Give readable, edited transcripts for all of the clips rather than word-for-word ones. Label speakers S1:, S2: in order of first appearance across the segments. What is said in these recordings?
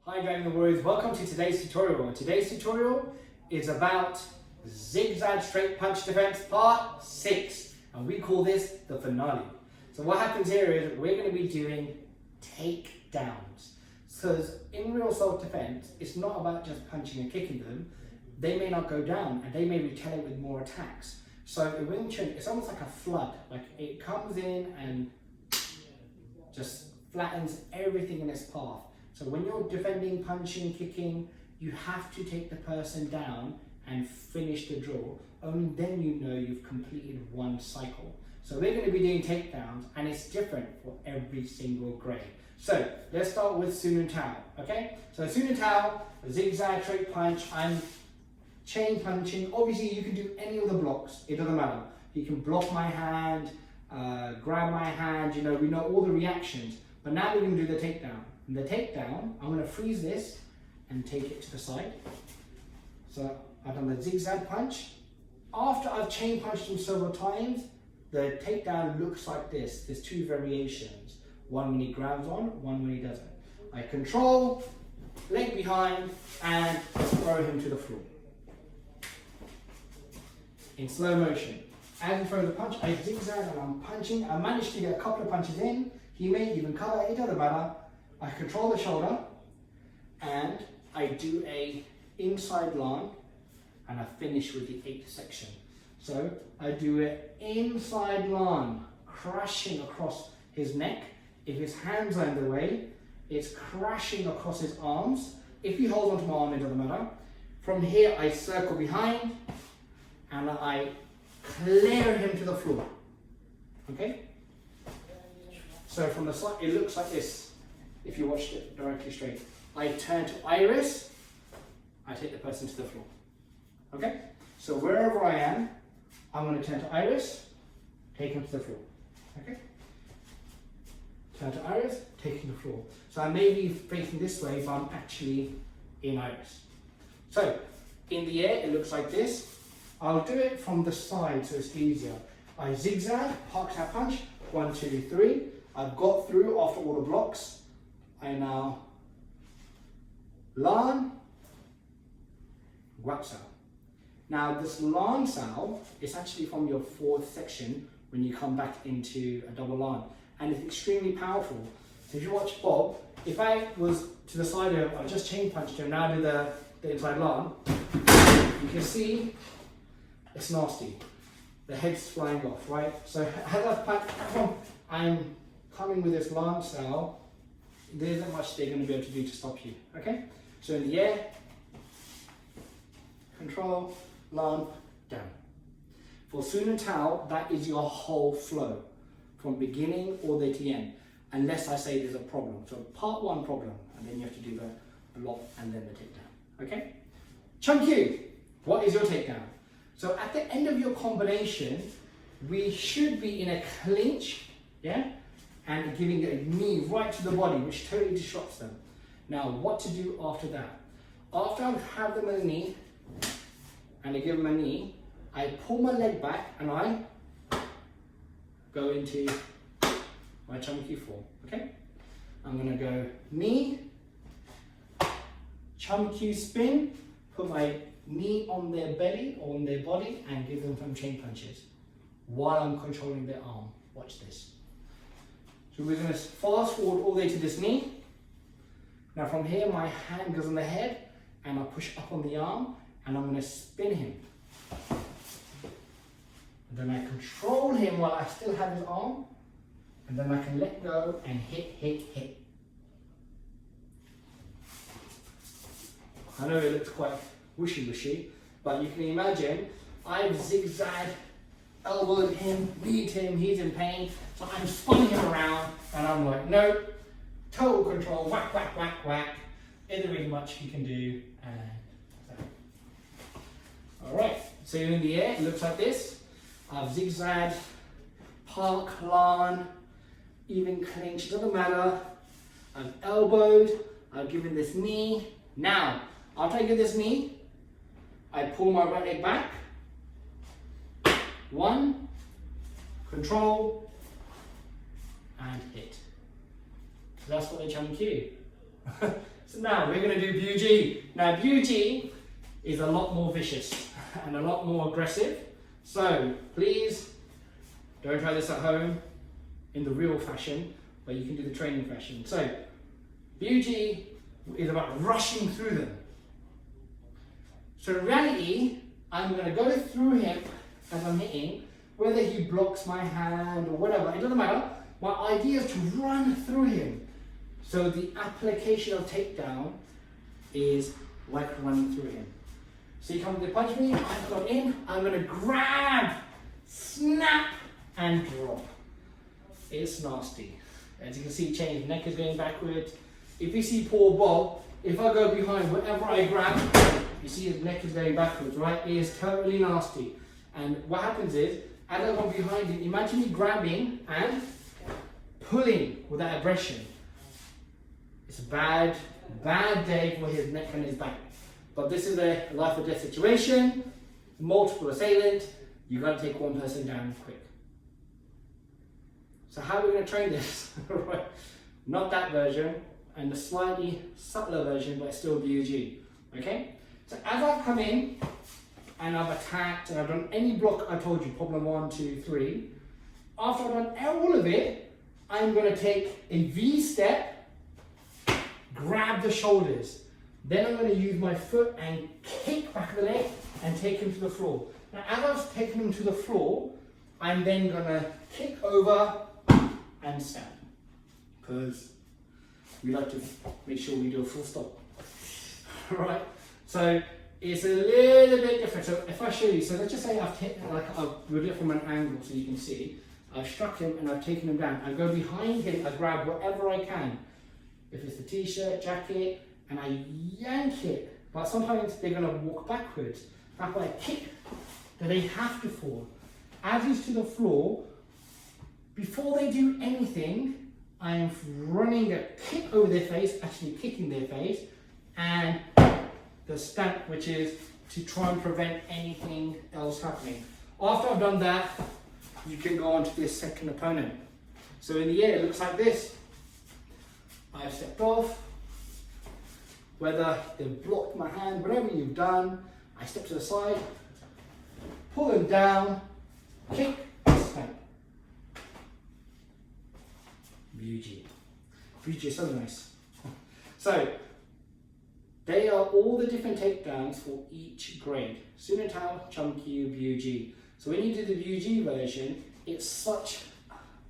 S1: Hi Dragon Warriors, welcome to today's tutorial. Today's tutorial is about zigzag straight punch defense part 6, and we call this the finale. So what happens here is we're going to be doing takedowns. Because in real self-defense, it's not about just punching and kicking them. They may not go down and they may retaliate with more attacks. So in Wing Chun, it's almost like a flood. Like it comes in and just flattens everything in its path. So when you're defending, punching, kicking, you have to take the person down and finish the draw. Only then you know you've completed one cycle. So we're going to be doing takedowns, and it's different for every single grade. So let's start with Sun and Tao, okay? So Sun and Tao, zigzag straight punch, I'm chain punching. Obviously you can do any of the blocks, it doesn't matter. You can block my hand, grab my hand, we know all the reactions. But now we're going to do the takedown. And the takedown, I'm going to freeze this and take it to the side. So I've done the zigzag punch. After I've chain punched him several times, the takedown looks like this. There's two variations. One when he grabs on, one when he doesn't. I control, leg behind, and throw him to the floor. In slow motion. As I throw the punch, I zigzag and I'm punching. I managed to get a couple of punches in. He may even cover, it doesn't matter. I control the shoulder and I do a inside long and I finish with the 8th section. So I do it inside long, crashing across his neck. If his hands are in the way, it's crashing across his arms. If he holds onto my arm, it doesn't matter. From here, I circle behind and I clear him to the floor. Okay? So from the side, it looks like this. If you watched it directly straight, I turn to iris, I take the person to the floor. Okay? So wherever I am, I'm going to turn to iris, take him to the floor. Okay? Turn to iris, take him to the floor. So I may be facing this way, but I'm actually in iris. So in the air, it looks like this. I'll do it from the side so it's easier. I zigzag, park that punch, 1, 2, 3. I've got through after all the blocks. I now Lan, Guap Sao. Now this Lan Sao is actually from your 4th section when you come back into a double Lan, and it's extremely powerful. So if you watch Bob, if I was to the side of, I just chain punched him, now do the inside Lan, you can see it's nasty. The head's flying off, right? So as I punch, I'm coming with this Lan Sao. There isn't much they're going to be able to do to stop you, okay? So in the air, control, Lan, down. For Sun and Tao, that is your whole flow, from beginning all the way to the end, unless I say there's a problem. So part 1 problem, and then you have to do the block and then the takedown, okay? Chung Kyu, what is your takedown? So at the end of your combination, we should be in a clinch, yeah? And giving a knee right to the body, which totally disrupts them. Now, what to do after that? After I have them on a knee, and I give them a knee, I pull my leg back and I go into my Chung Kyu form, okay? I'm gonna go knee, Chung Kyu spin, put my knee on their belly or on their body and give them some chain punches while I'm controlling their arm. Watch this. So we're going to fast forward all the way to this knee. Now from here, my hand goes on the head and I push up on the arm and I'm going to spin him. And then I control him while I still have his arm, and then I can let go and hit, hit, hit. I know it looks quite wishy-washy, but you can imagine I've zigzagged, elbowed him, kneed him, he's in pain, so I'm spinning him around and I'm like, no, total control, whack, whack, whack, whack. Isn't really much you can do. And alright, so you're in the air, it looks like this. I've zigzagged, park, Lan, even clinch, doesn't matter. I've elbowed, I've given this knee. Now, after I give this knee, I pull my right leg back. 1, control, and hit. So that's what they Chung Kyu. So now we're going to do BUG. Now BUG is a lot more vicious and a lot more aggressive. So please don't try this at home in the real fashion, but you can do the training fashion. So BUG is about rushing through them. So in reality, I'm going to go through him as I'm hitting, whether he blocks my hand or whatever, it doesn't matter. My idea is to run through him. So the application of takedown is like running through him. So you come to punch me, I've got in, I'm going to grab, snap, and drop. It's nasty. As you can see, change, neck is going backwards. If you see Paul Bob, if I go behind, whatever I grab, you see his neck is going backwards, right? It is totally nasty. And what happens is, as I go behind him, imagine me grabbing and pulling with that aggression. It's a bad day for his neck and his back. But this is a life or death situation, multiple assailant, you gotta take one person down quick. So how are we gonna train this? Not that version, and the slightly subtler version, but still BUG, okay? So as I've come in, and I've attacked, and I've done any block I told you, problem 1, 2, 3, after I've done all of it, I'm gonna take a V step, grab the shoulders. Then I'm going to use my foot and kick back the leg and take him to the floor. Now as I've taken him to the floor, I'm then going to kick over and stand. Because we like to make sure we do a full stop. Right? So it's a little bit different. So if I show you, so let's just say I've hit, like I've do it from an angle so you can see. I've struck him and I've taken him down. I go behind him, I grab whatever I can. If it's the t-shirt, jacket, and I yank it, but sometimes they're going to walk backwards. That's why I kick, that they have to fall. As he's to the floor, before they do anything, I am running a kick over their face, actually kicking their face, and the stamp, which is to try and prevent anything else happening. After I've done that, you can go on to this second opponent. So in the air, it looks like this. I've stepped off. Whether they've blocked my hand, whatever you've done, I step to the side, pull them down, kick, snap. BUG. BUG is so nice. So, they are all the different takedowns for each grade. Sunatao, Chum-Kiu, BUG. So when you do the BUG version, it's such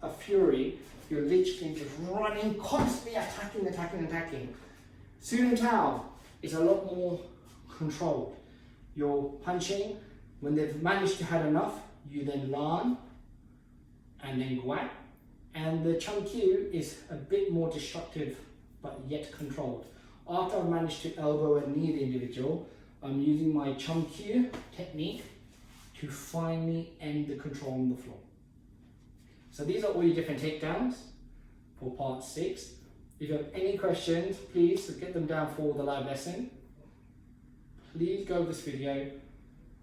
S1: a fury, you're literally just running, constantly attacking. Sunatao is a lot more controlled. You're punching, when they've managed to have enough, you then lan and then guat. And the Chum-Kiu is a bit more destructive, but yet controlled. After I've managed to elbow and knee the individual, I'm using my Chum-Kiu technique to finally end the control on the floor. So these are all your different takedowns for part 6. If you have any questions, please get them down for the live lesson. Please go over this video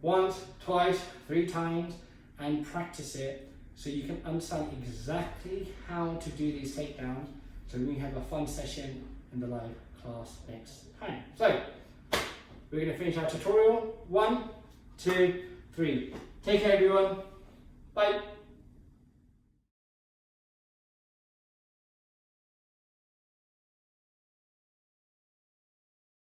S1: once, twice, 3 times and practice it so you can understand exactly how to do these takedowns so we have a fun session in the live class next time. So, we're going to finish our tutorial. 1, 2, 3. Take care everyone. Bye.